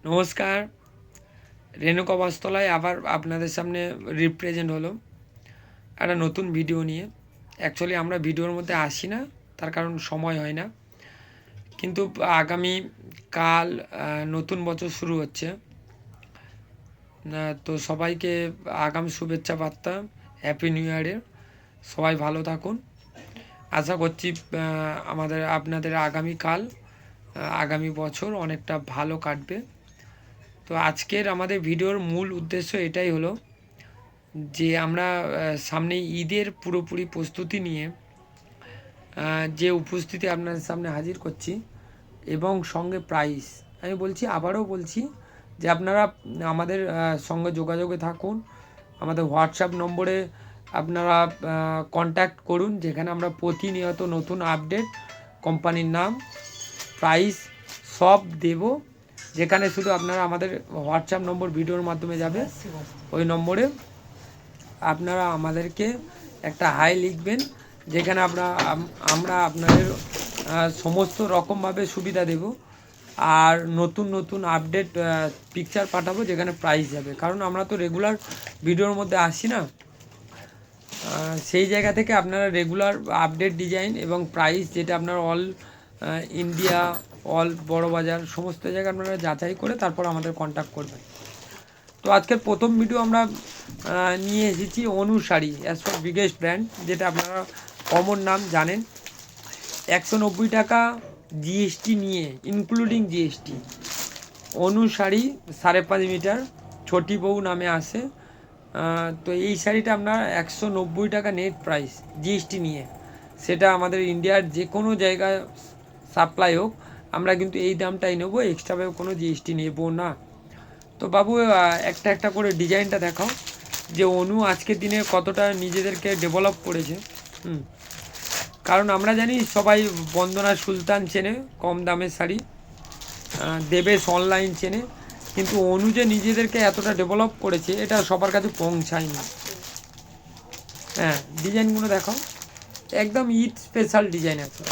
নমস্কার। রেণুকা বস্ত্রালয় আবার আপনাদের সামনে রিপ্রেজেন্ট হলো একটা নতুন ভিডিও নিয়ে। অ্যাকচুয়ালি আমরা ভিডিওর মধ্যে আসি না, তার কারণ সময় হয় না। কিন্তু আগামী কাল নতুন বছর শুরু হচ্ছে, তো সবাইকে আগাম শুভেচ্ছা বার্তা, হ্যাপি নিউ ইয়ারের। সবাই ভালো থাকুন। আশা করছি আপনাদের আগামীকাল আগামী বছর অনেকটা ভালো কাটবে। তো আজকের আমাদের ভিডিওর মূল উদ্দেশ্য এটাই হলো যে আমরা সামনে ঈদের পুরোপুরি প্রস্তুতি নিয়ে যে উপস্থিতি আপনাদের সামনে হাজির করছি, এবং সঙ্গে প্রাইস আমি বলছি, আবারও বলছি যে আপনারা আমাদের সঙ্গে যোগাযোগে থাকুন। আমাদের হোয়াটসঅ্যাপ নম্বরে আপনারা কন্ট্যাক্ট করুন, যেখানে আমরা প্রতিনিয়ত নতুন আপডেট, কোম্পানির নাম, প্রাইস সব দেব। যেখানে শুধু আপনারা আমাদের হোয়াটসঅ্যাপ নম্বর ভিডিওর মাধ্যমে যাবে, ওই নম্বরে আপনারা আমাদেরকে একটা হাই লিখবেন, যেখানে আমরা আপনাদের সমস্ত রকমভাবে সুবিধা দেব। আর নতুন নতুন আপডেট পিকচার পাঠাবো, যেখানে প্রাইস যাবে। কারণ আমরা তো রেগুলার ভিডিওর মধ্যে আসি না, সেই জায়গা থেকে আপনারা রেগুলার আপডেট ডিজাইন এবং প্রাইস, যেটা আপনার অল ইন্ডিয়া, অল বড় বাজার সমস্ত জায়গায় আপনারা যাচাই করে তারপর আমাদের কন্ট্যাক্ট করবেন। তো আজকের প্রথম ভিডিও আমরা নিয়ে এসেছি Anu sari, as for biggest brand, যেটা আপনারা কমন নাম জানেন। 190 টাকা জিএসটি নিয়ে, including GST, Anu sari 5.5 metre, Choti Bou নামে আসে। তো এই শাড়িটা আপনার 190 টাকা নেট প্রাইস জিএসটি নিয়ে। সেটা আমাদের ইন্ডিয়ার যে কোনো জায়গায় সাপ্লাই হোক, আমরা কিন্তু এই দামটাই নেবো, এক্সট্রাভাবে কোনো জিএসটি নেবো না। তো বাবু, একটা একটা করে ডিজাইনটা দেখাও যে অনু আজকের দিনে কতটা নিজেদেরকে ডেভেলপ করেছে। কারণ আমরা জানি সবাই বন্দনা সুলতান চেনে, কম দামের শাড়ি, দেবেশ অনলাইন চেনে, কিন্তু অনু যে নিজেদেরকে এতটা ডেভেলপ করেছে, এটা সবার কাছে পৌঁছায়নি। হ্যাঁ, ডিজাইনগুলো দেখাও, একদম ঈদ স্পেশাল ডিজাইন আছে।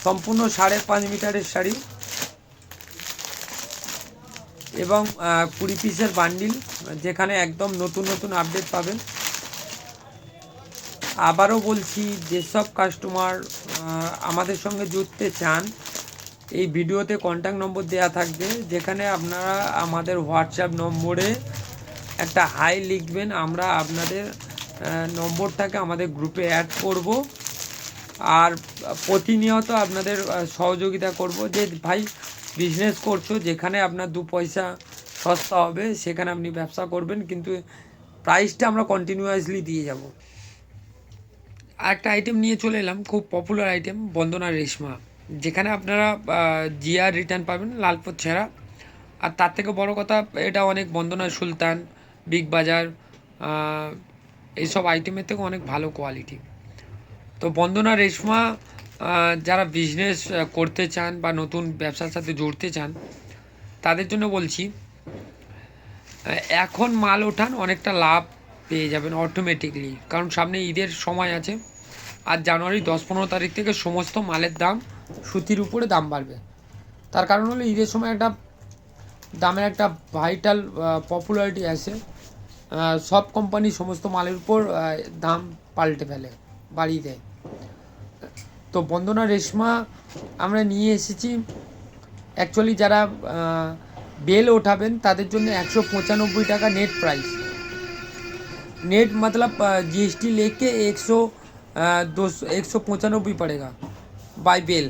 সম্পূর্ণ 5.5 মিটারের শাড়ি এবং 20 পিসের বান্ডিল, যেখানে একদম নতুন নতুন আপডেট পাবেন। আবারও বলছি, যেসব কাস্টমার আমাদের সঙ্গে জুড়তে চান, এই ভিডিওতে কন্ট্যাক্ট নম্বর দেওয়া থাকবে, যেখানে আপনারা আমাদের হোয়াটসঅ্যাপ নম্বরে একটা হাই লিখবেন। আমরা আপনাদের নম্বরটাকে আমাদের গ্রুপে অ্যাড করব, আর প্রতিনিয়ত আপনাদের সহযোগিতা করব। যে ভাই, বিজনেস করছো, যেখানে আপনার 2 পয়সা সস্তা হবে সেখানে আপনি ব্যবসা করবেন, কিন্তু প্রাইসটা আমরা কন্টিনিউয়াসলি দিয়ে যাব। আরেকটা আইটেম নিয়ে চলে এলাম, খুব পপুলার আইটেম, বন্দনা রেশমা, যেখানে আপনারা জিআর রিটার্ন পাবেন, লালপুর ছেঁড়া। আর তার থেকে বড় কথা, এটা অনেক বন্দনা সুলতান, বিগ বাজার, এইসব আইটেমের থেকে অনেক ভালো কোয়ালিটি। তো বন্দনা রেশমা যারা বিজনেস করতে চান বা নতুন ব্যবসার সাথে জড়তে চান, তাদের জন্য বলছি, এখন মাল ওঠান, অনেকটা লাভ পেয়ে যাবেন অটোমেটিকলি। কারণ সামনে ঈদের সময় আছে, আর জানুয়ারি 10-15 তারিখ থেকে সমস্ত মালের দাম, সুতির উপরে দাম বাড়বে। তার কারণ হলো ঈদের সময় একটা দামের একটা ভাইটাল পপুলারিটি আসে, সব কোম্পানি সমস্ত মালের উপর দাম পাল্টে ফেলে, বাড়িয়ে দেয়। তো বন্দনা রেশমা আমরা নিয়ে এসেছি, অ্যাকচুয়ালি যারা বেল ওঠাবেন তাদের জন্য 195 টাকা नेट प्राइस। नेट मतलब जीएसटी लेके 195 पड़ेगा बाय बेल।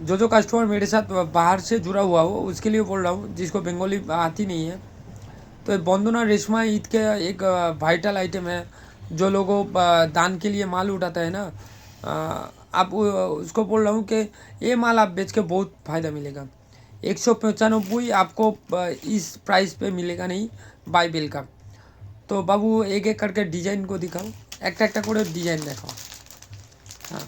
जो कस्टमर मेरे साथ बाहर से जुड़ा हुआ हो, उसके लिए बोल रहा हूँ, जिसको बंगाली आती नहीं है। तो बंदना रेशमा ईद के एक वाइटल आइटम है, जो लोगों दान के लिए माल उठाता है ना, आप उसको बोल रहा हूँ कि ये माल आप बेच के बहुत फ़ायदा मिलेगा। 195 आपको इस प्राइस पे मिलेगा नहीं बाय बेल का। तो बाबू, एक एक करके डिजाइन को दिखाओ, একটা একটা করে ডিজাইন দেখাও। হ্যাঁ,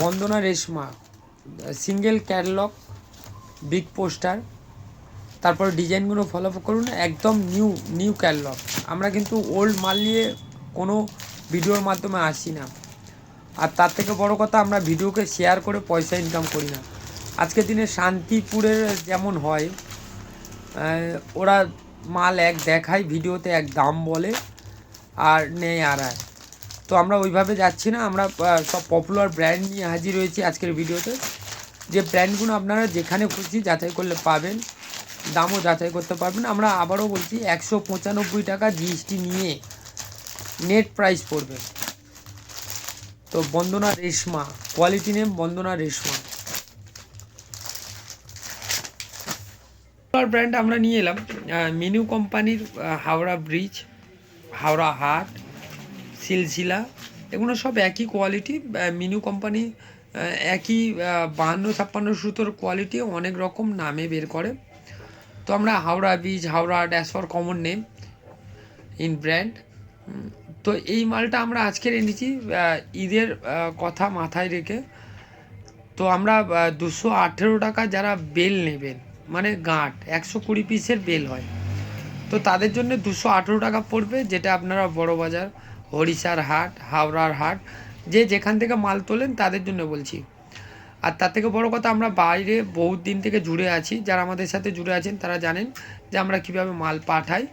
Bandana Reshma single catalogue, big poster, তারপর ডিজাইনগুলো ফলো করুন, একদম নিউ ক্যাটালগ। আমরা কিন্তু ওল্ড মাল নিয়ে কোনো ভিডিওর মাধ্যমে আসি না। আর তার থেকে বড় কথা, আমরা ভিডিওকে শেয়ার করে পয়সা ইনকাম করি না। আজকের দিনে শান্তিপুরের যেমন হয়, ওরা মাল এক দেখায় ভিডিওতে, এক দাম বলে আর নেই আর আর। তো আমরা ওইভাবে যাচ্ছি না, আমরা সব পপুলার ব্র্যান্ড নিয়ে হাজির হয়েছি আজকের ভিডিওতে। যে ব্র্যান্ডগুলো আপনারা যেখানে খুশি যাচাই করলে পাবেন, দামও যাচাই করতে পারবেন। আমরা আবারও বলছি 195 টাকা জিএসটি নিয়ে নেট প্রাইস পড়বে। তো বন্দনা রেশমা, কোয়ালিটি নেম বন্দনা রেশমা ব্র্যান্ড আমরা নিয়ে এলাম। মিনু কোম্পানির হাওড়া ব্রিজ, হাওড়া হাট, সিলসিলা, এগুলো সব একই কোয়ালিটি। মিনু কোম্পানি একই 52-56 সুতোর কোয়ালিটি অনেক রকম নামে বের করে। তো আমরা হাওড়া ব্রিজ, হাওড়া হাট as for common name in brand. তো এই মালটা আমরা আজকের এনেছি ঈদের কথা মাথায় রেখে। তো আমরা 218 টাকা যারা বেল নেবেন, মানে গাঁট 120 পিসের বেল হয়, তো তাদের জন্য 218 টাকা পড়বে, যেটা আপনারা বড় বাজার, হরিশার হাট, হাওড়ার হাট, যে যেখান থেকে মাল তোলেন তাদের জন্য বলছি। আর তার থেকে বড় কথা, আমরা বাইরে বহুত দিন থেকে জুড়ে আছি, যারা আমাদের সাথে জুড়ে আছেন তারা জানেন যে আমরা কিভাবে মাল পাঠাই।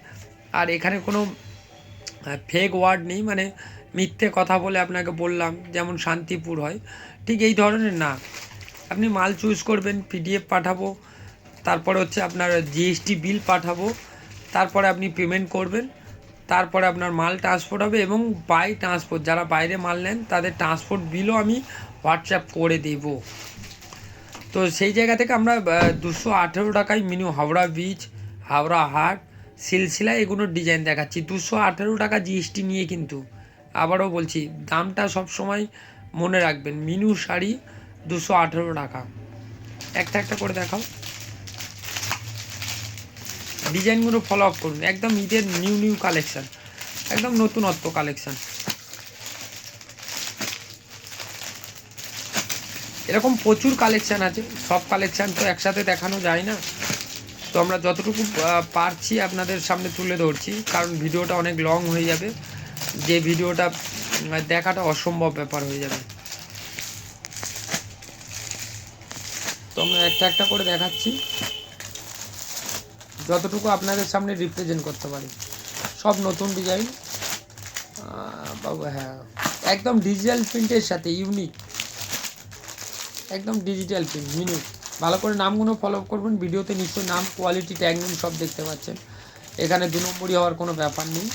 আর এখানে কোনো ফেক ওয়ার্ড নেই, মানে মিথ্যে কথা বলে আপনাকে বললাম যেমন শান্তিপুর হয়, ঠিক এই ধরনের না। আপনি মাল চুজ করবেন, পিডিএফ পাঠাবো, তারপরে হচ্ছে আপনার জিএসটি বিল পাঠাবো, তারপরে আপনি পেমেন্ট করবেন, তারপরে আপনার মাল ট্রান্সপোর্ট হবে, এবং বাই ট্রান্সপোর্ট যারা বাইরে মাল নেন তাদের ট্রান্সপোর্ট বিলও আমি হোয়াটসঅ্যাপ করে দেব। তো সেই জায়গা থেকে আমরা 218 টাকায় মিনু হাওড়া ব্রিজ, হাওড়া হাট, সিলসিলা এগুলোর ডিজাইন দেখাচ্ছি 218 টাকা জিএসটি নিয়ে। কিন্তু আবারও বলছি, দামটা সবসময় মনে রাখবেন, মিনু শাড়ি 218 টাকা। একটা একটা করে দেখাও, ডিজাইনগুলো ফলো আপ করুন, একদম ঈদের নিউ নিউ কালেকশান, একদম নতুনত্ব কালেকশান। এরকম প্রচুর কালেকশান আছে, সব কালেকশান তো একসাথে দেখানো যায় না। তো আমরা যতটুকু পারছি আপনাদের সামনে তুলে ধরছি, কারণ ভিডিওটা অনেক লং হয়ে যাবে, যে ভিডিওটা দেখাটা অসম্ভব ব্যাপার হয়ে যাবে। তো আমরা একটা একটা করে দেখাচ্ছি, যতটুকু আপনাদের সামনে রিপ্রেজেন্ট করতে পারি। সব নতুন ডিজাইন বাবু, হ্যাঁ একদম ডিজিটাল প্রিন্টের সাথে ইউনিক, একদম ডিজিটাল প্রিন্ট মিনু। ভালো করে নামগুলো ফলো করবেন, ভিডিওতে নিশ্চয়ই নাম, কোয়ালিটি, ট্যাগ নেম সব দেখতে পাচ্ছেন। এখানে 2 নম্বরই হওয়ার কোনো ব্যাপার নেই।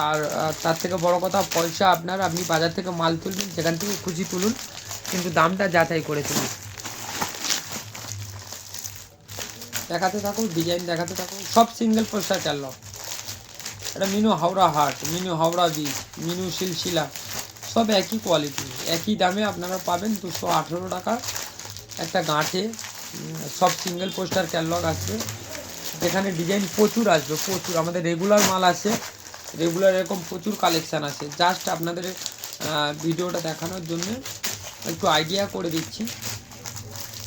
আর তার থেকে বড় কথা, পয়সা আপনি বাজার থেকে মাল তুলবেন, যেখান থেকে খুশি তুলুন, কিন্তু দামটা যাচাই করে তুলুন। দেখাতে থাকুন, ডিজাইন দেখাতে থাকুন, সব সিঙ্গেল পোস্টার ক্যাটালগ। এটা মিনু হাওড়া হাট, মিনু হাওড়া ব্রিজ, মিনু সিলসিলা, সব একই কোয়ালিটি, একই দামে আপনারা পাবেন 218 টাকা একটা গাঁটে। সব সিঙ্গেল পোস্টার ক্যাটালগ আসবে, যেখানে ডিজাইন প্রচুর আসবে, প্রচুর। আমাদের রেগুলার মাল আসে, রেগুলার এরকম প্রচুর কালেকশান আছে। জাস্ট আপনাদের ভিডিওটা দেখানোর জন্য একটু আইডিয়া করে দিচ্ছি।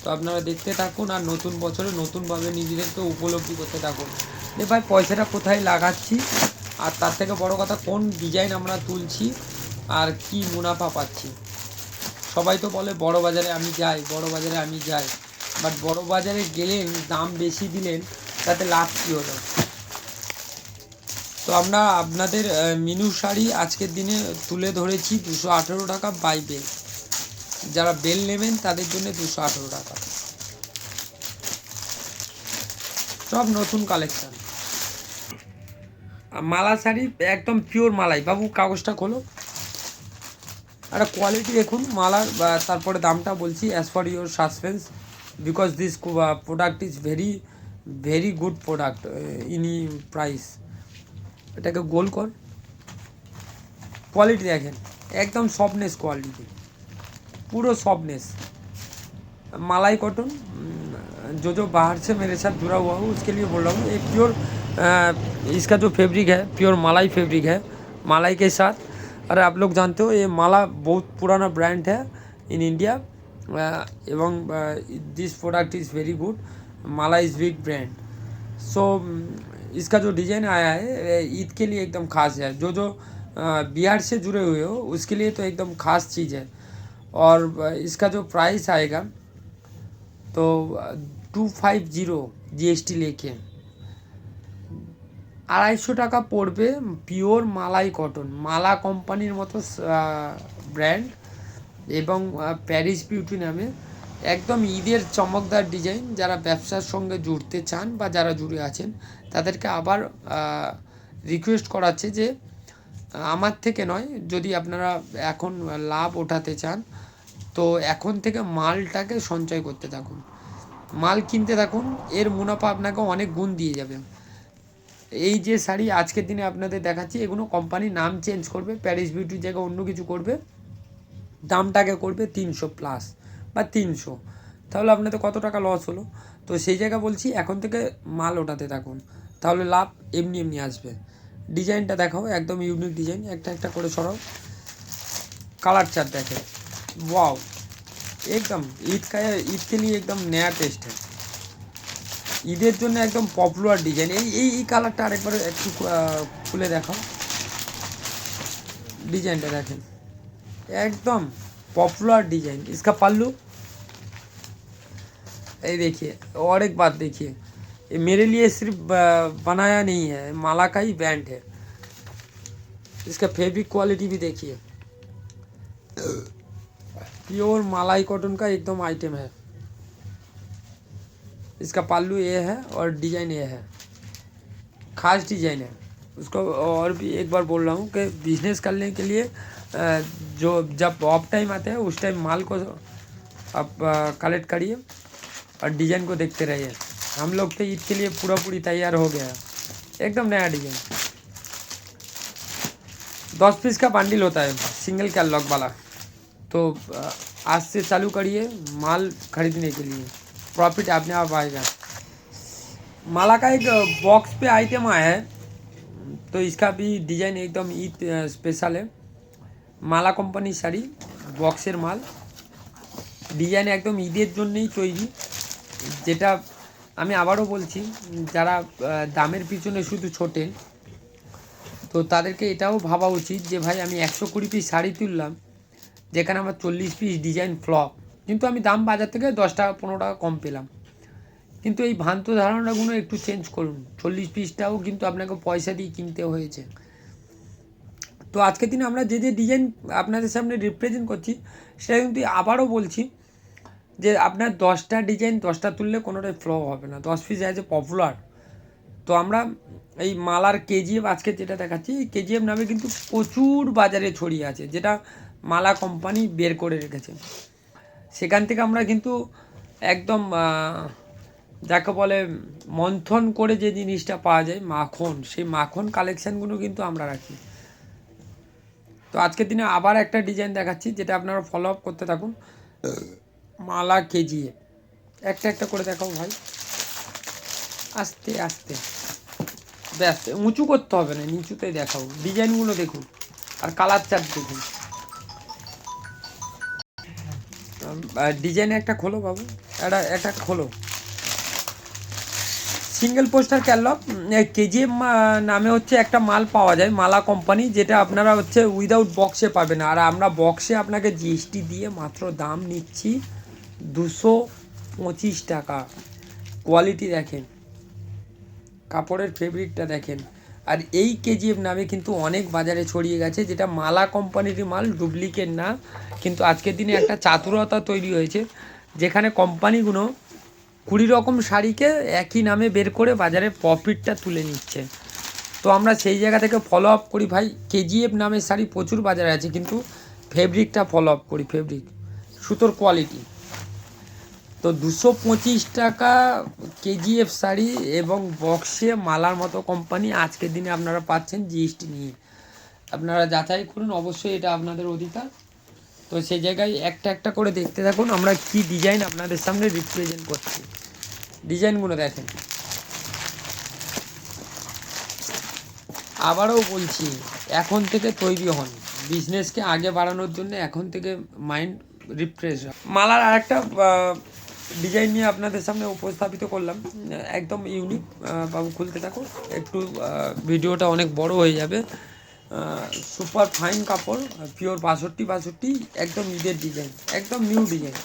তো আপনারা দেখতে থাকুন, আর নতুন বছরে নতুনভাবে নিজেদেরকে উপলব্ধি করতে থাকুন যে ভাই পয়সাটা কোথায় লাগাচ্ছি, আর তার থেকে বড় কথা কোন ডিজাইন আমরা তুলছি আর কি মুনাফা পাচ্ছি। সবাই তো বলে বড় বাজারে আমি যাই, বড় বাজারে আমি যাই, বাট বড় বাজারে গেলেন, দাম বেশি দিলেন, তাতে লাভ কী হলো? তো আমরা আপনাদের মিনু শাড়ি আজকের দিনে তুলে ধরেছি 218 টাকা বাই বেল। যারা বেল নেবেন তাদের জন্য 218 টাকা, সব নতুন কালেকশান। মালা শাড়ি একদম পিওর মালাই। বাবু কাগজটা খোলো, একটা কোয়ালিটি দেখুন মালার, তারপরে দামটা বলছি as for your suspense, because this product is very very good product in price. এটাকে গোল কর, क्वालिटी देखें एकदम सॉफ्टनेस क्वालिटी पूरा सॉफ्टनेस मलाई कॉटन जो जो बाहर से मेरे साथ जुड़ा हुआ हो उसके लिए बोल रहा हूँ। एक प्योर इसका जो फैब्रिक है प्योर मलाई फैब्रिक है मलाई के साथ। अरे आप लोग जानते हो ये माला बहुत पुराना ब्रांड है इन इंडिया एवं this product is very good. Mala is big brand. So इसका जो डिज़ाइन आया है ईद के लिए एकदम खास है। जो जो बिहार से जुड़े हुए हो उसके लिए तो एकदम ख़ास चीज़ है। और इसका जो प्राइस आएगा तो 250 जीएसटी लेके 250 টাকা পড়বে। পিওর মালাই কটন, মালা কোম্পানির মতো ব্র্যান্ড এবং প্যারিস বিউটি নামে একদম ঈদের চমকদার ডিজাইন। যারা ব্যবসার সঙ্গে জুড়তে চান বা যারা জুড়ে আছেন তাদেরকে আবার রিকোয়েস্ট করাচ্ছে যে আমার থেকে নয়, যদি আপনারা এখন লাভ ওঠাতে চান তো এখন থেকে মালটাকে সঞ্চয় করতে থাকুন, মাল কিনতে থাকুন, এর মুনাফা আপনাকে অনেক গুণ দিয়ে যাবে। এই যে শাড়ি আজকের দিনে আপনাদের দেখাচ্ছি এগুলো কোম্পানি নাম চেঞ্জ করবে, প্যারিস বিউটির জায়গায় অন্য কিছু করবে, দামটাকে করবে 300+ বা 300, তাহলে আপনাদের কত টাকা লস হলো। তো সেই জায়গা বলছি এখন থেকে মাল ওঠাতে থাকুন, তাহলে লাভ এমনি এমনি আসবে। ডিজাইনটা দেখাও, একদম ইউনিক ডিজাইন, একটা একটা করে সরাও। কালার चार्ट देखें, वाओ एकदम ईद के लिए एकदम नया टेस्ट है। ঈদের জন্য একদম পপুলার ডিজাইন। এই কালারটা আরেকবার একটু খুলে দেখাও, ডিজাইনটা দেখেন एकदम पॉपुलर डिजाइन। इसका पल्लू ये देखिए, और एक बात देखिए, ये मेरे लिए सिर्फ बनाया नहीं है, माला का ही ब्रांड है। इसका फैब्रिक क्वालिटी भी देखिए, प्योर मलाई कॉटन का एकदम आइटम है। इसका पल्लू ये है और डिजाइन ये है, खास डिजाइन है उसको। और भी एक बार बोल रहा हूँ कि बिजनेस करने के लिए जो जब ऑफ टाइम आते हैं उस टाइम माल को आप कलेक्ट करिए और डिज़ाइन को देखते रहिए। हम लोग तो ईद के लिए पूरा पूरी तैयार हो गया है, एकदम नया डिज़ाइन। 10 पीस का बंडल होता है सिंगल कैटलॉग वाला। तो आज से चालू करिए माल खरीदने के लिए, प्रॉफिट अपने आप आएगा। माला का एक बॉक्स पे आइटम आया है, तो इसका भी डिज़ाइन एकदम ईद स्पेशल है। माला कोम्पानी शाड़ी बक्सर माल, डिजाइन एकदम ईदर जन्यई तैरी। जेटा आमी आबारो बोलছি যারা দামের পিছনে শুধু ছোটেন তো তাদেরকে এটাও ভাবা উচিত যে ভাই আমি 120 পিস শাড়ি তুললাম যেখানে আমার 40 পিস ডিজাইন ফ্লপ, কিন্তু আমি দাম বাজার থেকে 10 টাকা 15 টাকা কম পেলাম। কিন্তু এই ভ্রান্ত ধারণাগুলো একটু চেঞ্জ করুন, 40 পিসটাও কিন্তু আপনাকে পয়সা দিয়ে কিনতে হয়েছে। তো আজকের দিনে আমরা যে যে ডিজাইন আপনাদের সামনে রিপ্রেজেন্ট করছি সেটা কিন্তু আবারও বলছি যে আপনার 10টা ডিজাইন 10টা তুললে কোনোটাই ফ্লপ হবে না, 10 পিস অ্যাজ এ পপুলার। তো আমরা এই মালার কেজিএফ আজকে যেটা দেখাচ্ছি, কেজিএফ নামে কিন্তু প্রচুর বাজারে ছড়িয়ে আছে, যেটা মালা কোম্পানি বের করে রেখেছে। সেখান থেকে আমরা কিন্তু একদম যাকে বলে মন্থন করে যে জিনিসটা পাওয়া যায় মাখন, সেই মাখন কালেকশানগুলো কিন্তু আমরা রাখি। তো আজকের দিনে আবার একটা ডিজাইন দেখাচ্ছি যেটা আপনারা ফলো আপ করতে থাকুন। মালা কেজিএফ একটা একটা করে দেখাও ভাই, আস্তে আস্তে, ব্যাস উঁচু করতে হবে না, নিচুতেই দেখাও। ডিজাইনগুলো দেখুন আর কালার চার্ট দেখুন। ডিজাইন একটা খোলো বাবু, একটা খোলো। সিঙ্গেল পোস্টার ক্যাটলগ কেজিএফ নামে হচ্ছে একটা মাল পাওয়া যায় মালা কোম্পানি, যেটা আপনারা হচ্ছে উইদাউট বক্সে পাবেন। আর আমরা বক্সে আপনাকে জিএসটি দিয়ে মাত্র দাম নিচ্ছি 225 টাকা। কোয়ালিটি দেখেন, কাপড়ের ফেব্রিকটা দেখেন। আর এই কেজিএফ নামে কিন্তু অনেক বাজারে ছড়িয়ে গেছে, যেটা মালা কোম্পানির মাল, ডুপ্লিকেট না। কিন্তু আজকের দিনে একটা চাতুরতা তৈরি হয়েছে যেখানে কোম্পানিগুলো 20 রকম শাড়িকে একই নামে বের করে বাজারে প্রফিটটা তুলে নিচ্ছে। তো আমরা সেই জায়গা থেকে ফলো আপ করি ভাই, কেজিএফ নামের শাড়ি প্রচুর বাজারে আছে, কিন্তু ফেব্রিকটা ফলো আপ করি, ফেব্রিক সুতোর কোয়ালিটি। তো 225 টাকা কেজিএফ শাড়ি এবং বক্সে মালার মতো কোম্পানি আজকের দিনে আপনারা পাচ্ছেন জিএসটি নিয়ে। আপনারা যাচাই করুন, অবশ্যই এটা আপনাদের অধিকার। তো সেই জায়গায় একটা একটা করে দেখতে থাকুন আমরা কি ডিজাইন আপনাদের সামনে রিপ্রেজেন্ট করছি। ডিজাইনগুলো দেখেন। আবারও বলছি, এখন থেকে তৈরি হন, বিজনেসকে আগে বাড়ানোর জন্য এখন থেকে মাইন্ড রিফ্রেশ। মালার আরেকটা ডিজাইন নিয়ে আপনাদের সামনে উপস্থাপিত করলাম, একদম ইউনিক। বাবু খুলতে থাকো, একটু ভিডিওটা অনেক বড় হয়ে যাবে, সুপার ফাইন কাপড়, পিওর 62 একদম ঈদের ডিজাইন, একদম নিউ ডিজাইন।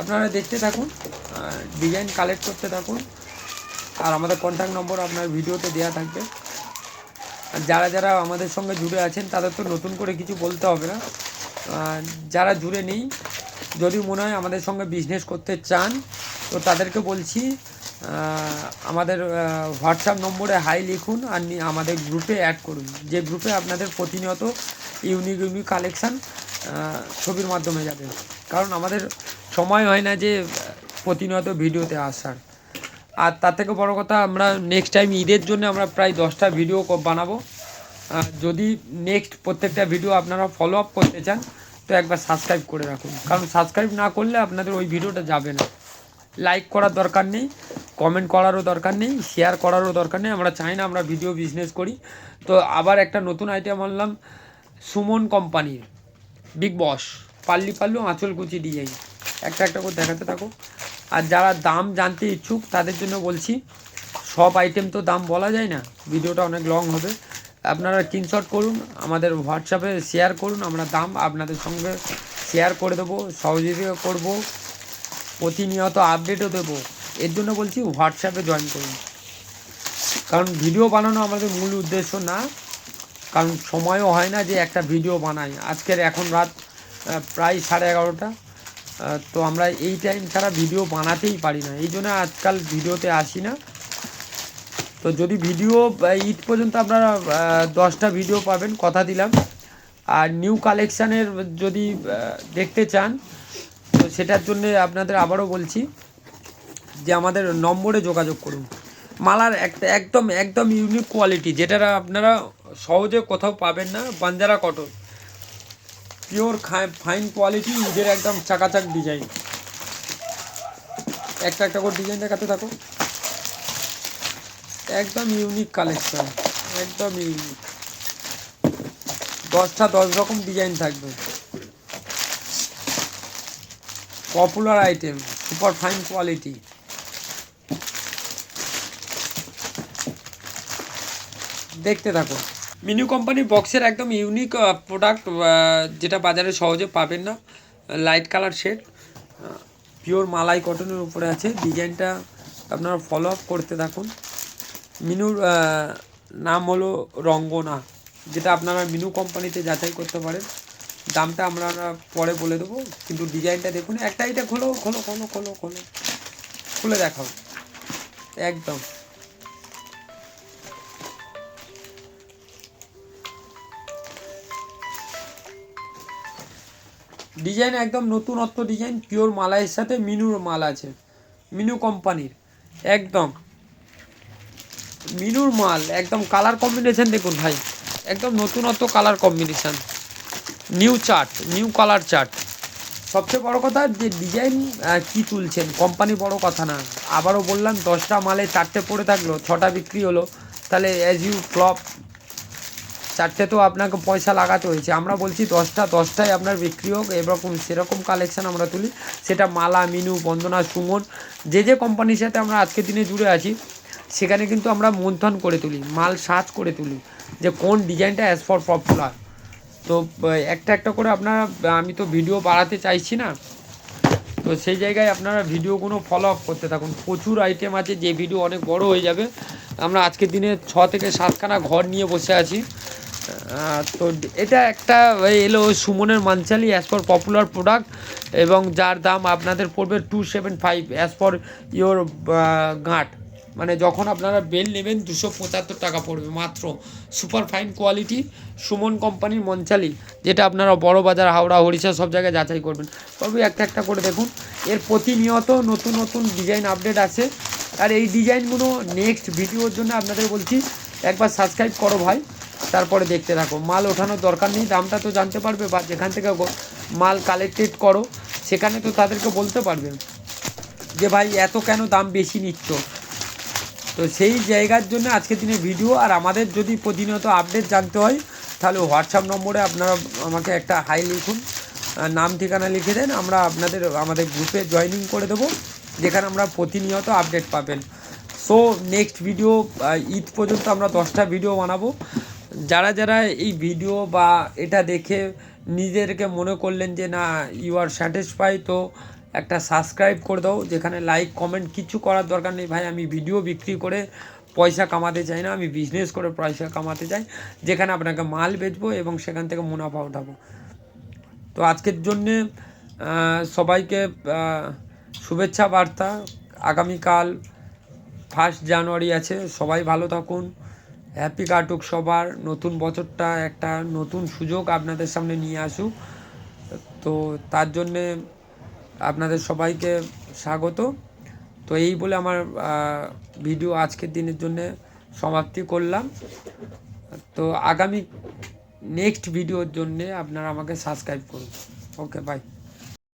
আপনারা দেখতে থাকুন, ডিজাইন কালেক্ট করতে থাকুন। আর আমাদের কন্ট্যাক্ট নম্বর আপনার ভিডিওতে দেওয়া থাকবে। আর যারা যারা আমাদের সঙ্গে জুড়ে আছেন তাদের তো নতুন করে কিছু বলতে হবে না। যারা জুড়ে নেই, যদি মনে হয় আমাদের সঙ্গে বিজনেস করতে চান, তো তাদেরকে বলছি আমাদের হোয়াটসঅ্যাপ নম্বরে হাই লিখুন আর আমাদের গ্রুপে অ্যাড করুন, যে গ্রুপে আপনাদের প্রতিনিয়ত ইউনিক কালেকশান ছবির মাধ্যমে যাবে। কারণ আমাদের সময় হয় না যে প্রতিনিয়ত ভিডিওতে আসার। আর তার থেকে বড় কথা, আমরা নেক্সট টাইম ঈদের জন্য আমরা প্রায় 10টা ভিডিও বানাবো। যদি নেক্সট প্রত্যেকটা ভিডিও আপনারা ফলো আপ করতে চান, তো একবার সাবস্ক্রাইব করে রাখুন। কারণ সাবস্ক্রাইব না করলে আপনাদের ওই ভিডিওটা যাবে না। লাইক করার দরকার নেই, কমেন্ট করারও দরকার নেই, শেয়ার করারও দরকার নেই। আমরা চাই না আমরা ভিডিও বিজনেস করি। তো আবার একটা নতুন আইটেম আনলাম, সুমন কোম্পানির বিগ বস পাল্লি পাল্লু আঁচল কুচি ডিজাইন। একটা একটা করে দেখাতে থাকো। আর যারা দাম জানতে ইচ্ছুক তাদের জন্য বলছি, সব আইটেম তো দাম বলা যায় না, ভিডিওটা অনেক লং হবে। আপনারা স্ক্রিনশট করুন, আমাদের হোয়াটসঅ্যাপে শেয়ার করুন, আমরা দাম আপনাদের সঙ্গে শেয়ার করে দেবো, সহযোগিতা করব, প্রতিনিয়ত আপডেটও দেবো। এর জন্য বলছি হোয়াটসঅ্যাপে জয়েন করুন। কারণ ভিডিও বানানো আমাদের মূল উদ্দেশ্য না, কারণ সময়ও হয় না যে একটা ভিডিও বানাই। আজকের এখন রাত প্রায় 11:30, তো আমরা এই টাইম ছাড়া ভিডিও বানাতেই পারি না, এই জন্য আজকাল ভিডিওতে আসি না। তো যদি ভিডিও ঈদ পর্যন্ত আপনারা 10টা ভিডিও পাবেন, কথা দিলাম। আর নিউ কালেকশানের যদি দেখতে চান, তো সেটার জন্য আপনাদের আবারও বলছি যে আমাদের নম্বরে যোগাযোগ করুন। মালার একদম একদম ইউনিক কোয়ালিটি, যেটা আপনারা সহজে কোথাও পাবেন না। Banjara cotton, pure fine quality, ঈদের একদম চাকাচাক ডিজাইন। একটা একটা করে ডিজাইন দেখাতে থাকো। একদম ইউনিক কালেকশন, একদম ইউনিক। 10টা 10 রকম ডিজাইন থাকবে। Popular item, super fine quality. দেখতে থাকো। মিনু কোম্পানি বক্সের একদম ইউনিক প্রোডাক্ট, যেটা বাজারে সহজে পাবেন না। লাইট কালার শেড, পিওর মালাই কটনের উপরে আছে। ডিজাইনটা আপনারা ফলো আপ করতে থাকুন। মিনুর নাম হলো রঙ্গনা, যেটা আপনারা মিনু কোম্পানিতে যাচাই করতে পারেন। দামটা আমরা পরে বলে দেবো, কিন্তু ডিজাইনটা দেখুন। একটা এটা খোলো খোলো খোলো খোলো খোলো, খুলে দেখাও। একদম ডিজাইন একদম নতুনত্ব ডিজাইন, পিওর মালাইয়ের সাথে মিনুর মাল আছে, মিনু কোম্পানির। একদম মিনুর মাল, একদম কালার কম্বিনেশন দেখুন ভাই, একদম নতুনত্ব colour combination, new chart, new colour chart. সবচেয়ে বড় কথা যে ডিজাইন কি তুলছেন, কোম্পানি বড় কথা না। আবারও বললাম, 10টা মালে 4টে পড়ে থাকলো, 6টা বিক্রি হলো, তাহলে অ্যাজ ইউ ফ্লপ। 4টে তো আপনাকে পয়সা লাগাতে হয়েছে। আমরা বলছি 10টায় আপনার বিক্রি হোক, এরকম সেরকম কালেকশান আমরা তুলি। সেটা মালা, মিনু, বন্দনা, সুমন, যে কোম্পানির সাথে আমরা আজকের দিনে জুড়ে আছি, সেখানে কিন্তু আমরা মন্থন করে তুলি, মাল সার্চ করে তুলি যে কোন ডিজাইনটা অ্যাজ ফর পপুলার। তো একটা একটা করে আপনারা, আমি তো ভিডিও বাড়াতে চাইছি না, তো সেই জায়গায় আপনারা ভিডিওগুলো ফলো আপ করতে থাকুন। প্রচুর আইটেম আছে, যে ভিডিও অনেক বড় হয়ে যাবে। আমরা আজকের দিনে 6 থেকে 7খানা ঘর নিয়ে বসে আছি। তো এটা একটা এলো সুমনের মানচালি অ্যাজ ফর পপুলার প্রোডাক্ট, এবং যার দাম আপনাদের পড়বে 275 অ্যাজ ফর ইয়োর গাঁট। মানে যখন আপনারা বেল নেবেন 275 টাকা পড়বে মাত্র। সুপার ফাইন কোয়ালিটি সুমন কোম্পানির মনচালি, যেটা আপনারা বড় বাজার, হাওড়া, হরিশা সব জায়গায় যাচাই করবেন। তবে একটা একটা করে দেখুন, এর প্রতিনিয়ত নতুন নতুন ডিজাইন আপডেট আছে। আর এই ডিজাইনগুলো নেক্সট ভিডিওর জন্য আপনাদের বলছি একবার সাবস্ক্রাইব করো ভাই, তারপরে দেখতে থাকো। মাল ওঠানোর দরকার নেই, দামটা তো জানতে পারবে, বা যেখান থেকে মাল কালেক্টেড করো সেখানে তো তাদেরকে বলতে পারবে যে ভাই এত কেন দাম বেশি নিচ্ছ। তো সেই জায়গার জন্য আজকের দিনে ভিডিও। আর আমাদের যদি প্রতিনিয়ত আপডেট জানতে হয়, তাহলে হোয়াটসঅ্যাপ নম্বরে আপনারা আমাকে একটা হাই লিখুন, নাম ঠিকানা লিখে দেন, আমরা আমাদের গ্রুপে জয়েনিং করে দেবো, যেখানে আমরা প্রতিনিয়ত আপডেট পাবেন। সো নেক্সট ভিডিও, ঈদ পর্যন্ত আমরা 10টা ভিডিও বানাবো। যারা যারা এই ভিডিও বা এটা দেখে নিজেদেরকে মনে করলেন যে না ইউ আর স্যাটিসফাই, তো একটা সাবস্ক্রাইব করে দাও। যেখানে লাইক কমেন্ট কিছু করার দরকার নেই ভাই। আমি ভিডিও বিক্রি করে পয়সা কামাতে চাই না, আমি বিজনেস করে পয়সা কামাতে চাই, যেখানে আপনাকে মাল বেচবো এবং সেখান থেকে মুনাফা উঠাবো। তো আজকের জন্যে সবাইকে শুভেচ্ছা বার্তা। আগামীকাল 1 জানুয়ারি আছে, সবাই ভালো থাকুন, হ্যাপি কাটুক সবার। নতুন বছরটা একটা নতুন সুযোগ আপনাদের সামনে নিয়ে আসুক, তো তার জন্যে আপনাদের সবাইকে স্বাগত। তো এই বলে আমার ভিডিও আজকের দিনের জন্যে সমাপ্তি করলাম। তো আগামী নেক্সট ভিডিওর জন্যে আপনারা আমাকে সাবস্ক্রাইব করুন। ওকে, বাই।